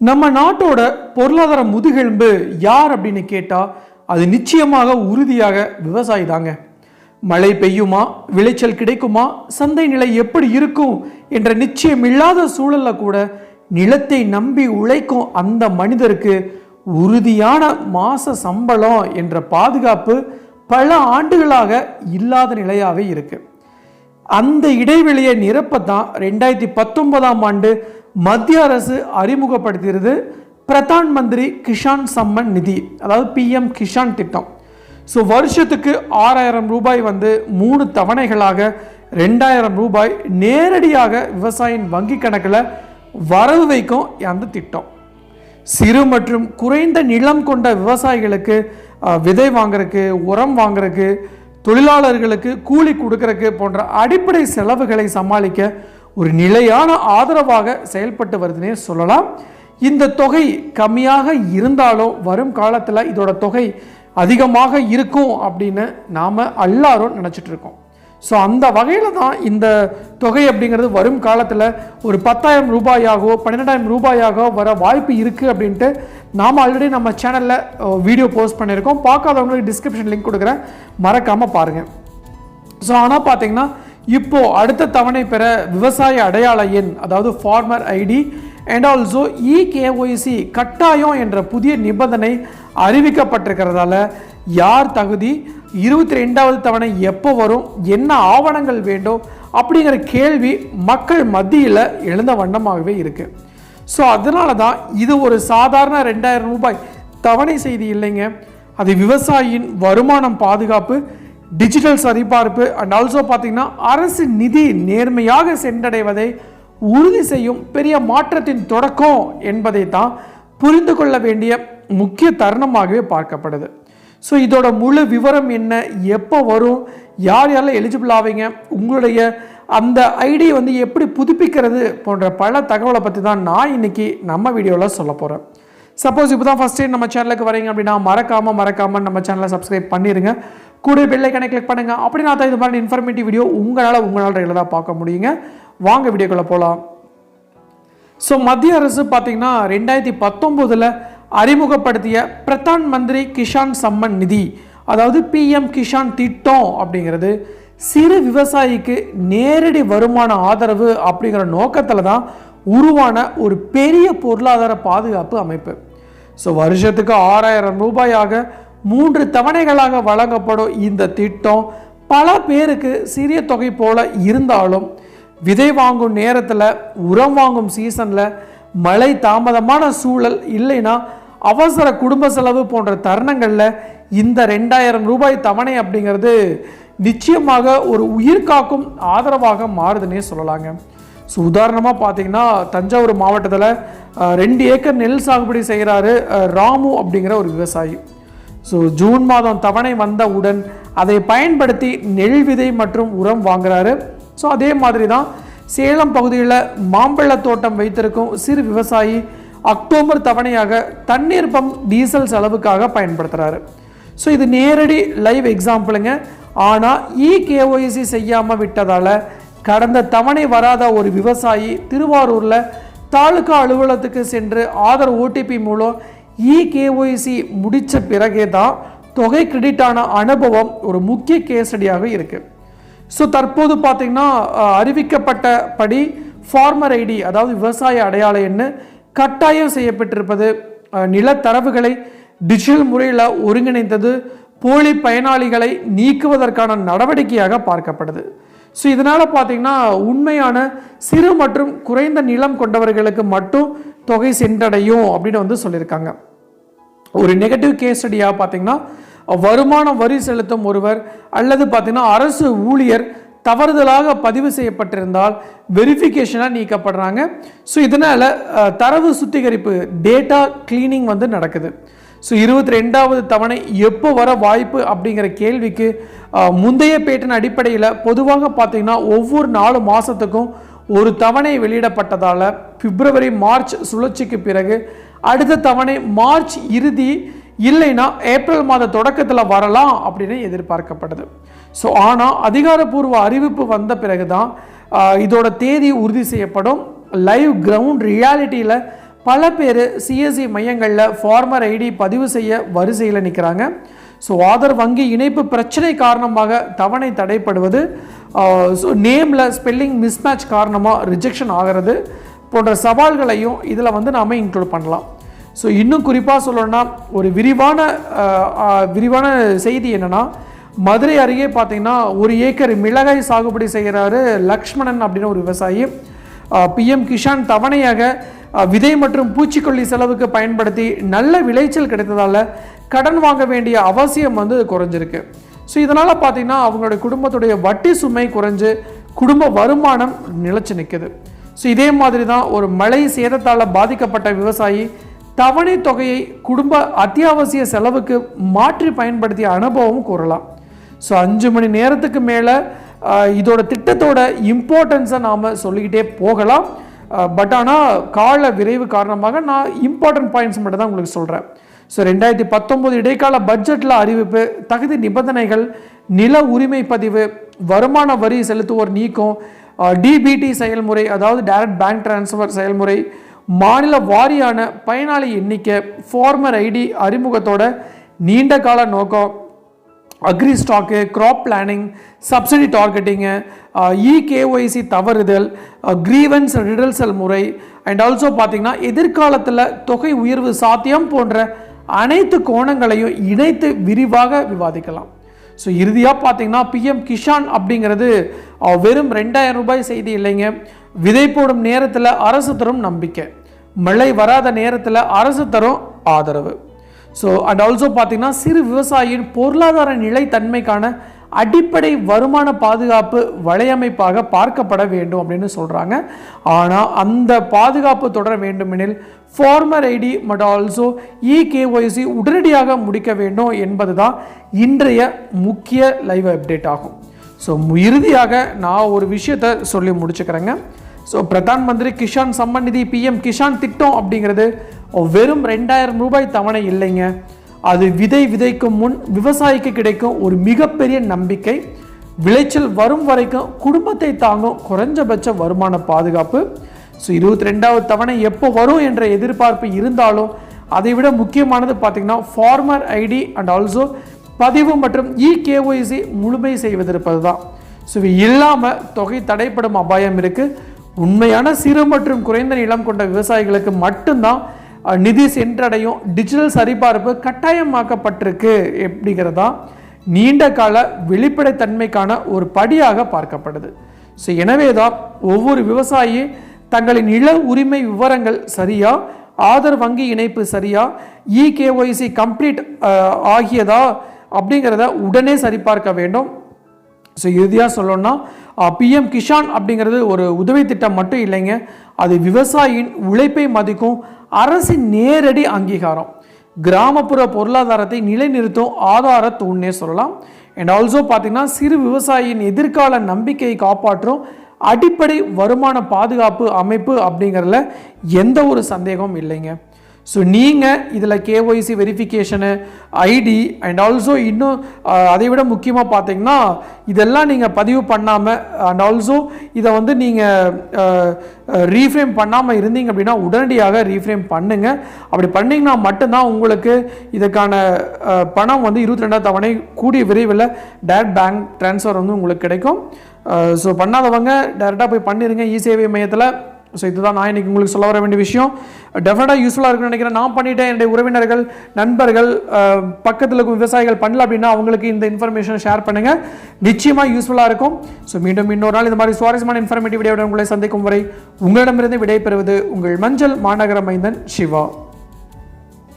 நம்ம நாட்டோட பொருளாதார முதுகெலும்பு யார் அப்படின்னு கேட்டால் அது நிச்சயமாக உறுதியாக விவசாயி தாங்க. மழை பெய்யுமா, விளைச்சல் கிடைக்குமா, சந்தை நிலை எப்படி இருக்கும் என்ற நிச்சயம் இல்லாத சூழல்ல கூட நிலத்தை நம்பி உழைக்கும் அந்த மனிதருக்கு உறுதியான மாச சம்பளம் என்ற பாதுகாப்பு பல ஆண்டுகளாக இல்லாத நிலையாகவே இருக்கு. அந்த இடைவெளியை நிரப்பத்தான் 2019ஆம் ஆண்டு மத்திய அரசு அறிமுகப்படுத்தியது பிரதான் மந்திரி கிஷான் சம்மன் நிதி, அதாவது PM கிஷான் திட்டம். ஸோ வருஷத்துக்கு 6000 ரூபாய் 3 தவணைகளாக 2000 ரூபாய் நேரடியாக விவசாயியின் வங்கி கணக்கில் வரவு வைக்கும் அந்த திட்டம். சிறு மற்றும் குறைந்த நிலம் கொண்ட விவசாயிகளுக்கு விதை வாங்குறதுக்கு, உரம் வாங்குறதுக்கு, தொழிலாளர்களுக்கு கூலி கொடுக்கறதுக்கு போன்ற அடிப்படை செலவுகளை சமாளிக்க ஒரு நிலையான ஆதரவாக செயல்பட்டு வருதுன்னே சொல்லலாம். இந்த தொகை கம்மியாக இருந்தாலும் வரும் காலத்தில் இதோட தொகை அதிகமாக இருக்கும் அப்படின்னு நாம் எல்லாரும் நினச்சிட்டு இருக்கோம். ஸோ அந்த வகையில் தான் இந்த தொகை அப்படிங்கிறது வரும் காலத்தில் ஒரு 10,000 ரூபாயாகவோ 12,000 ரூபாயாகவோ வர வாய்ப்பு இருக்குது அப்படின்ட்டு நாம் ஆல்ரெடி நம்ம சேனலில் வீடியோ போஸ்ட் பண்ணியிருக்கோம். பார்க்காதவங்களுக்கு டிஸ்கிரிப்ஷன் லிங்க் கொடுக்குறேன், மறக்காமல் பாருங்கள். ஸோ ஆனால் பார்த்தீங்கன்னா இப்போது அடுத்த தவணை பெற விவசாய அடையாள எண், அதாவது farmer ID and also EKYC கட்டாயம் என்ற புதிய நிபந்தனை அறிவிக்கப்பட்டிருக்கிறதால யார் தகுதி, 22வது தவணை எப்போ வரும், என்ன ஆவணங்கள் வேண்டும் அப்படிங்கிற கேள்வி மக்கள் மத்தியில் எழுந்த வண்ணமாகவே இருக்குது. ஸோ அதனால தான் இது ஒரு சாதாரண 2000 ரூபாய் தவணை செய்தி இல்லைங்க. அது விவசாயியின் வருமானம் பாதுகாப்பு, டிஜிட்டல் சரிபார்ப்பு அண்ட் ஆல்சோ பார்த்தீங்கன்னா அரசு நிதி நேர்மையாக சென்றடைவதை உறுதி செய்யும் பெரிய மாற்றத்தின் தொடக்கம் என்பதை தான் புரிந்து கொள்ள வேண்டிய முக்கிய தருணமாகவே பார்க்கப்படுது. ஸோ இதோட முழு விவரம் என்ன, எப்போ வரும், யார் யாரெல்லாம் எலிஜிபிள் ஆவீங்க, உங்களுடைய அந்த ஐடி எப்படி புதுப்பிக்கிறது போன்ற பல தகவலை பற்றி தான் நான் இன்னைக்கு நம்ம வீடியோவில் சொல்ல போகிறேன். சப்போஸ் இப்போ தான் ஃபஸ்ட் டைம் நம்ம சேனலுக்கு வரீங்க அப்படின்னா மறக்காமல் நம்ம சேனலை சப்ஸ்கிரைப் பண்ணிடுங்க. கூட பெல் ஐகானை கிளிக் பண்ணுங்கள். அப்படின்னா தான் இது மாதிரி இன்ஃபர்மேட்டிவ் வீடியோ உங்களால் ரெகுலராக பார்க்க முடியுங்க. வாங்க வீடியோக்குள்ளே போகலாம். ஸோ மத்திய அரசு பார்த்தீங்கன்னா 2019 அறிமுகப்படுத்திய பிரதான் மந்திரி கிஷான் சம்மன் நிதி, அதாவது PM கிஷான் திட்டம் அப்படிங்கிறது சிறு விவசாயிக்கு நேரடி வருமான ஆதரவு அப்படிங்கிற நோக்கத்தில் தான் உருவான ஒரு பெரிய பொருளாதார பாதுகாப்பு அமைப்பு. ஸோ வருஷத்துக்கு 6000 ரூபாயாக 3 தவணைகளாக வழங்கப்படும் இந்த திட்டம் பல பேருக்கு சிறிய தொகை போல இருந்தாலும் விதை வாங்கும் நேரத்தில், உரம் வாங்கும் சீசனில், மழை தாமதமான சூழல் இல்லைன்னா அவசர குடும்ப செலவு போன்ற தருணங்களில் இந்த 2000 ரூபாய் தவணை அப்படிங்கிறது நிச்சயமாக ஒரு உயிர் காக்கும் ஆதரவாக மாறுதுன்னே சொல்லலாங்க. ஸோ உதாரணமாக பார்த்தீங்கன்னா தஞ்சாவூர் மாவட்டத்தில் 2 ஏக்கர் நெல் சாகுபடி செய்கிறாரு ராமு அப்படிங்கிற ஒரு விவசாயி. ஸோ ஜூன் மாதம் தவணை வந்தவுடன் அதை பயன்படுத்தி நெல் விதை மற்றும் உரம் வாங்குறாரு. ஸோ அதே மாதிரி தான் சேலம் பகுதியில் மாம்பழ தோட்டம் வைத்திருக்கும் சிறு விவசாயி அக்டோபர் தவணையாக தண்ணீர் பம்ப் டீசல் செலவுக்காக பயன்படுத்துகிறாரு. ஸோ இது நேரடி லைவ் எக்ஸாம்பிளுங்க. ஆனால் EKYC செய்யாமல் விட்டதால் கடந்த தவணை வராத ஒரு விவசாயி திருவாரூரில் தாலுகா அலுவலகத்துக்கு சென்று ஆதார் OTP மூலம் EKYC முடித்த பிறகே தான் தொகை கிரெடிட் ஆன அனுபவம் ஒரு முக்கிய கேசடியாக இருக்குது. ஸோ தற்போது பார்த்தீங்கன்னா அறிவிக்கப்பட்டபடி ஃபார்மர் ஐடி, அதாவது விவசாய அடையாள எண் கட்டாயம் செய்யப்பட்டிருப்பது, நிலத்தரவுகளை டிஜிட்டல் முறையில் ஒருங்கிணைந்தது, போலி பயனாளிகளை நீக்குவதற்கான நடவடிக்கையாக பார்க்கப்படுது. ஸோ இதனால் பார்த்தீங்கன்னா உண்மையான சிறு மற்றும் குறைந்த நிலம் கொண்டவர்களுக்கு மட்டும் தொகை சென்றடையும் அப்படின்னு சொல்லியிருக்காங்க. ஒரு நெகட்டிவ் கேஸ் ஸ்டடியாக பார்த்தீங்கன்னா வருமான வரி செலுத்தும் ஒருவர் அல்லது பார்த்தீங்கன்னா அரசு ஊழியர் தவறுதலாக பதிவு செய்யப்பட்டிருந்தால் வெரிஃபிகேஷனாக நீக்கப்படுறாங்க. ஸோ இதனால் தரவு சுத்திகரிப்பு, டேட்டா கிளீனிங் நடக்குது. ஸோ 22வது தவணை எப்போ வர வாய்ப்பு அப்படிங்கிற கேள்விக்கு முந்தைய பேட்டின் அடிப்படையில் பொதுவாக பார்த்தீங்கன்னா ஒவ்வொரு 4 மாதத்துக்கும் ஒரு தவணை வெளியிடப்பட்டதால் பிப்ரவரி மார்ச் சுழற்சிக்கு பிறகு அடுத்த தவணை மார்ச் இறுதி இல்லைன்னா ஏப்ரல் மாத தொடக்கத்தில் வரலாம் அப்படின்னு எதிர்பார்க்கப்படுது. ஸோ ஆனால் அதிகாரப்பூர்வ அறிவிப்பு வந்த பிறகு தான் இதோட தேதி உறுதி செய்யப்படும். லைவ் கிரவுண்ட் ரியாலிட்டியில் பல பேர் சிஎஸ்சி மையங்களில் ஃபார்மர் ஐடி பதிவு செய்ய வரிசையில் நிற்கிறாங்க. ஸோ ஆதார் வங்கி இணைப்பு பிரச்சனை காரணமாக தவணை தடைப்படுவது, ஸோ நேமில் ஸ்பெல்லிங் மிஸ்மேட்ச் காரணமாக ரிஜெக்ஷன் ஆகிறது போன்ற சவால்களையும் இதில் வந்து நாம் இன்க்ளூட் பண்ணலாம். ஸோ இன்னும் குறிப்பாக சொல்லணும்னா ஒரு விரிவான செய்தி என்னென்னா, மதுரை அருகே பார்த்திங்கன்னா 1 ஏக்கர் மிளகாய் சாகுபடி செய்கிறாரு லக்ஷ்மணன் அப்படின்னு ஒரு விவசாயி. பிஎம் கிஷான் தவணையாக விதை மற்றும் பூச்சிக்கொல்லி செலவுக்கு பயன்படுத்தி நல்ல விளைச்சல் கிடைத்ததால் கடன் வாங்க வேண்டிய அவசியம் வந்து குறைஞ்சிருக்கு. ஸோ இதனால் பார்த்திங்கன்னா அவங்களுடைய குடும்பத்துடைய வட்டி சுமை குறைஞ்சு குடும்ப வருமானம் நிலைச்சு நிற்குது. ஸோ இதே மாதிரி தான் ஒரு மழை சேதத்தால் பாதிக்கப்பட்ட விவசாயி தவணை தொகையை குடும்ப அத்தியாவசிய செலவுக்கு மாற்றி பயன்படுத்திய அனுபவம் கூறலாம். ஸோ 5 மணி நேரத்துக்கு மேலே இதோட திட்டத்தோட இம்பார்ட்டன்ஸை நாம் சொல்லிக்கிட்டே போகலாம். பட் ஆனால் கால விரைவு காரணமாக நான் இம்பார்ட்டன்ட் பாயிண்ட்ஸ் மட்டும் தான் உங்களுக்கு சொல்கிறேன். ஸோ 2019 இடைக்கால பட்ஜெட்டில் அறிவிப்பு, தகுதி நிபந்தனைகள், நில உரிமை பதிவு, வருமான வரி செலுத்துவோர் நீக்கம், டிபிடி செயல்முறை அதாவது டைரக்ட் பேங்க் டிரான்ஸ்ஃபர் செயல்முறை, மாநில வாரியான பயனாளி எண்ணிக்கை, ஃபார்மர் ஐடி அறிமுகத்தோட நீண்ட கால நோக்கம், agri stack, crop planning, subsidy targeting, eKYC தவறுதல், கிரீவன்ஸ் ரிடல்சல் முறை அண்ட் ஆல்சோ பார்த்திங்கன்னா எதிர்காலத்தில் தொகை உயர்வு சாத்தியம் போன்ற அனைத்து கோணங்களையும் இணைத்து விரிவாக விவாதிக்கலாம். ஸோ இறுதியாக பார்த்திங்கன்னா பிஎம் கிஷான் அப்படிங்கிறது வெறும் 2000 ரூபாய் செய்தி இல்லைங்க. விதை போடும் நேரத்தில் அரசு தரும் நம்பிக்கை, மழை வராத நேரத்தில் அரசு தரும் ஆதரவு. ஸோ அண்ட் ஆல்சோ பார்த்திங்கன்னா சிறு விவசாயியின் பொருளாதார நிலைத்தன்மைக்கான அடிப்படை வருமான பாதுகாப்பு வலையமைப்பாக பார்க்கப்பட வேண்டும் அப்படின்னு சொல்கிறாங்க. ஆனால் அந்த பாதுகாப்பு தொடர வேண்டுமெனில் ஃபார்மர் ஐடி மற்றும் ஆல்சோ இகேஒய்சி உடனடியாக முடிக்க வேண்டும் என்பது தான் இன்றைய முக்கிய லைவ் அப்டேட் ஆகும். ஸோ இறுதியாக நான் ஒரு விஷயத்தை சொல்லி முடிச்சுக்கிறேங்க. ஸோ பிரதான் மந்திரி கிஷான் சம்மன் நிதி பிஎம் கிஷான் திட்டம் அப்படிங்கிறது வெறும் 2000 ரூபாய் தவணை இல்லைங்க. அது விதைக்கும் முன் விவசாயிக்கு கிடைக்கும் ஒரு மிகப்பெரிய நம்பிக்கை, விளைச்சல் வரும் வரைக்கும் குடும்பத்தை தாங்கும் குறைஞ்சபட்ச வருமான பாதுகாப்பு. ஸோ 22வது தவணை எப்போ வரும் என்ற எதிர்பார்ப்பு இருந்தாலும் அதை விட முக்கியமானது பார்த்திங்கன்னா ஃபார்மர் ஐடி அண்ட் ஆல்சோ பதிவு மற்றும் இகேஒய்சி முழுமை செய்வதிருப்பது தான். ஸோ இவை இல்லாமல் தொகை தடைப்படும் அபாயம் இருக்குது. உண்மையான சிறு மற்றும் குறைந்த நிலம் கொண்ட விவசாயிகளுக்கு மட்டும்தான் நிதி சென்றடையும் டிஜிட்டல் சரிபார்ப்பு கட்டாயமாக்கப்பட்டிருக்கு அப்படிங்கிறதா நீண்ட கால வெளிப்படைத்தன்மைக்கான ஒரு படியாக பார்க்கப்படுது. ஸோ எனவே தான் ஒவ்வொரு விவசாயி தங்களின் நில உரிமை விவரங்கள் சரியா, ஆதார் வங்கி இணைப்பு சரியா, இகேஒய்சி கம்ப்ளீட் ஆகியதா அப்படிங்கிறத உடனே சரிபார்க்க வேண்டும். ஸோ இறுதியாக சொல்லணும்னா பிஎம் கிஷான் அப்படிங்கிறது ஒரு உதவி திட்டம் மட்டும் இல்லைங்க, அது விவசாயியின் உழைப்பை மதிக்கும் அரசின் நேரடி அங்கீகாரம், கிராமப்புற பொருளாதாரத்தை நிலைநிறுத்தும் ஆதார தூண்னே சொல்லலாம். அண்ட் ஆல்சோ பார்த்திங்கன்னா சிறு விவசாயியின் எதிர்கால நம்பிக்கையை காப்பாற்றும் அடிப்படை வருமான பாதுகாப்பு அமைப்பு அப்படிங்கிறதுல எந்த ஒரு சந்தேகமும் இல்லைங்க. ஸோ நீங்கள் இதில் KYC verification, ID and also இன்னும் அதை விட முக்கியமாக பார்த்தீங்கன்னா இதெல்லாம் நீங்கள் பதிவு பண்ணாமல் அண்ட் ஆல்சோ இதை வந்து நீங்கள் ரீஃப்ரேம் பண்ணாமல் இருந்தீங்க அப்படின்னா உடனடியாக ரீஃப்ரேம் பண்ணுங்கள். அப்படி பண்ணிங்கன்னா மட்டும்தான் உங்களுக்கு இதுக்கான பணம் வந்து 22ஆம் தவணை கூடிய விரைவில் டைரக்ட் பேங்க் ட்ரான்ஸ்ஃபர் வந்து உங்களுக்கு கிடைக்கும். ஸோ பண்ணாதவங்க டைரெக்டாக போய் பண்ணிடுங்க இ-சேவை மையத்தில். ஸோ இதுதான் நான் இன்றைக்கி உங்களுக்கு சொல்ல வர வேண்டிய விஷயம். டெஃபினட்டாக யூஸ்ஃபுல்லாக இருக்குன்னு நினைக்கிறேன். நான் பண்ணிவிட்டேன், என்னுடைய உறவினர்கள், நண்பர்கள், பக்கத்தில் இருக்கும் விவசாயிகள் பண்ணல அப்படின்னா அவங்களுக்கு இந்த இன்ஃபர்மேஷனை ஷேர் பண்ணுங்கள், நிச்சயமாக யூஸ்ஃபுல்லாக இருக்கும். ஸோ மீண்டும் இன்னொரு நாள் இந்த மாதிரி சுவாரஸ்யமான இன்ஃபர்மேட்டிவ் வீடியோட உங்களை சந்திக்கும் வரை உங்களிடமிருந்து விடை பெறுவது உங்கள் மஞ்சள் மாநகர மைந்தன் சிவா.